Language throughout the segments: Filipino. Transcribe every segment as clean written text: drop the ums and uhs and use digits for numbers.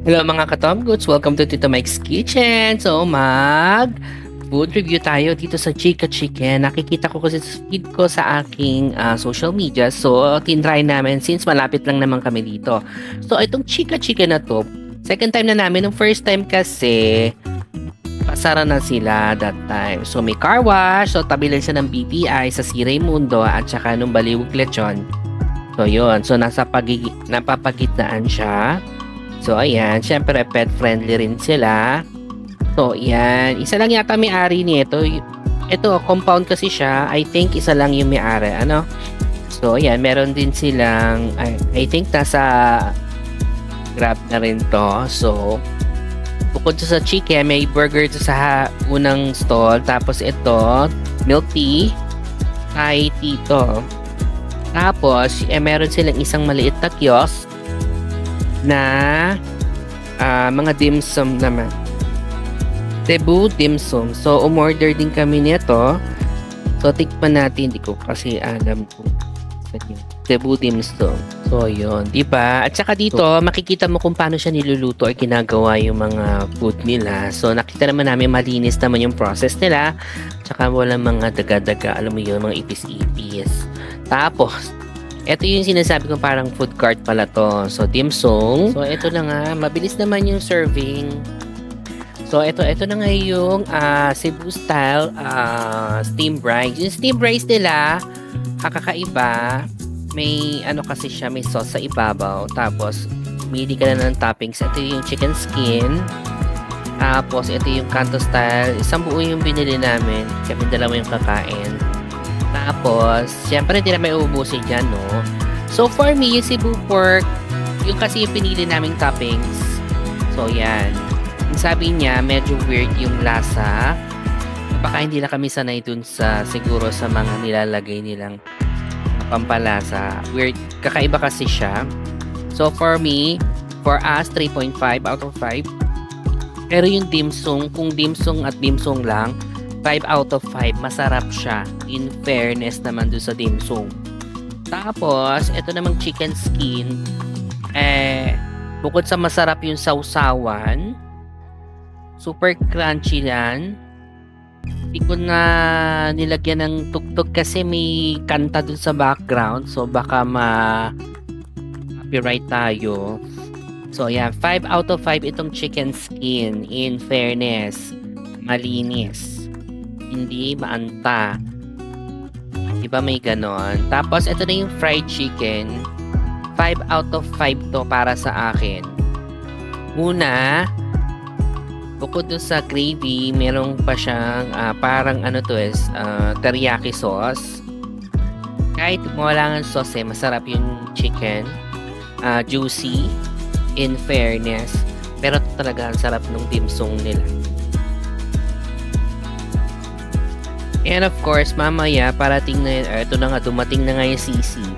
Hello mga ka-Tom Goods! Welcome to Tito Mike's Kitchen! So, food review tayo dito sa Chika Chicken. Nakikita ko kasi sa feed ko sa aking social media. So, tinry namin since malapit lang naman kami dito. So, itong Chika Chicken na to, second time na namin. Nung first time kasi, pasara na sila that time. So, may car wash. So, tabi lang siya ng BPI sa C. Raimundo at saka nung Baliwag Lechon. So, yun. So, napapagitnaan siya. So, ayan. Siyempre, pet-friendly rin sila. So, ayan. Isa lang yata may-ari nito. Ito, compound kasi siya. I think isa lang yung may-ari. Ano? So, ayan. Meron din silang, I think nasa Grab na rin to. So, bukod sa chicken, may burger sa unang stall. Tapos, ito, milk tea. Thai tea to. Tapos, meron silang isang maliit na kiosk na mga dim sum naman. Cebu dim sum. So, umorder din kami nito. So, tikman natin. Hindi ko kasi alam kung Cebu dim sum. So, yun. Diba? At saka dito, makikita mo kung paano siya niluluto or ginagawa yung mga food nila. So, nakita naman namin malinis naman yung process nila. Tsaka walang mga daga-daga. Alam mo yun, mga ipis-ipis. Tapos, ito yung sinasabi ko parang food cart pala to. So, dim sum. So, ito na nga. Mabilis naman yung serving. So, ito na nga yung Cebu style steamed rice. Yung steamed rice nila, kakaiba. May ano kasi siya, may sauce sa ibabaw. Tapos, mili ka na ng toppings. Ito yung chicken skin. Tapos, ito yung Kanto style. Isang buo yung binili namin. Kami dalawa yung kakain. Tapos, syempre hindi na may uubusin dyan, no? So, for me, yung Cebu pork, yung kasi yung pinili naming toppings. So, yan. Yung sabi niya, medyo weird yung lasa. Baka hindi na kami sanay dun sa, siguro sa mga nilalagay nilang pampalasa. Weird. Kakaiba kasi siya. So, for me, for us, 3.5 out of 5. Pero yung dim sum, kung dim sum at dim sum lang, 5 out of 5. Masarap siya. In fairness naman doon sa dim sum. Tapos, ito namang chicken skin. Bukod sa masarap yung sausawan, super crunchy yan. Hindi ko na nilagyan ng tugtog kasi may kanta doon sa background. So, baka ma-copyright tayo. So, yan. 5 out of 5 itong chicken skin. In fairness, malinis. Hindi maanta. Diba may ganon? Tapos, ito na yung fried chicken. 5 out of 5 to para sa akin. Una, bukod dun sa gravy, meron pa siyang parang ano to is teriyaki sauce. Kahit wala nga sauce masarap yung chicken. Juicy. In fairness. Pero talaga ang sarap ng dim sum nila. And of course, mamaya, parating na yun, ito na nga, dumating na nga yung sisig.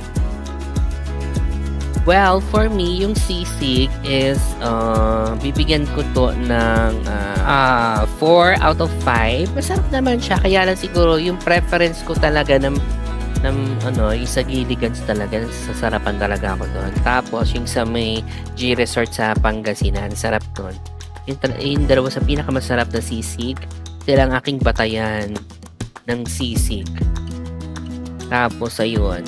Well, for me, yung sisig is, bibigyan ko to ng 4 out of 5. Masarap naman siya, kaya lang siguro, yung preference ko talaga ng yung sa Gilligan's talaga, sasarapan talaga ako doon. Tapos, yung sa may G Resort sa Pangasinan, sarap doon. Yung dalawa sa pinakamasarap na sisig, sila ang aking batayan ng sisig. Tapos, ayun.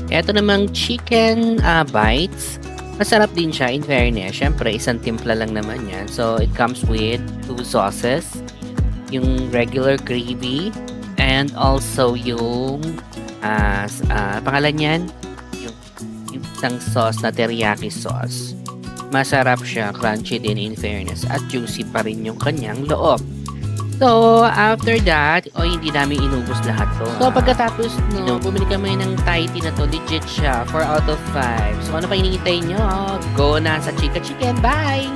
Ito namang chicken bites. Masarap din siya, in fairness. Siyempre, isang timpla lang naman yan. So, it comes with 2 sauces. Yung regular gravy. And also, yung pangalan yan? Yung isang sauce na teriyaki sauce. Masarap siya. Crunchy din, in fairness. At juicy pa rin yung kanyang loob. So, after that, hindi namin inubos lahat to. So, pagkatapos, bumili kami ng Thai tea na to. Legit siya. 4 out of 5. So, ano pa hinihintay nyo? Go na sa Chika Chicken. Bye!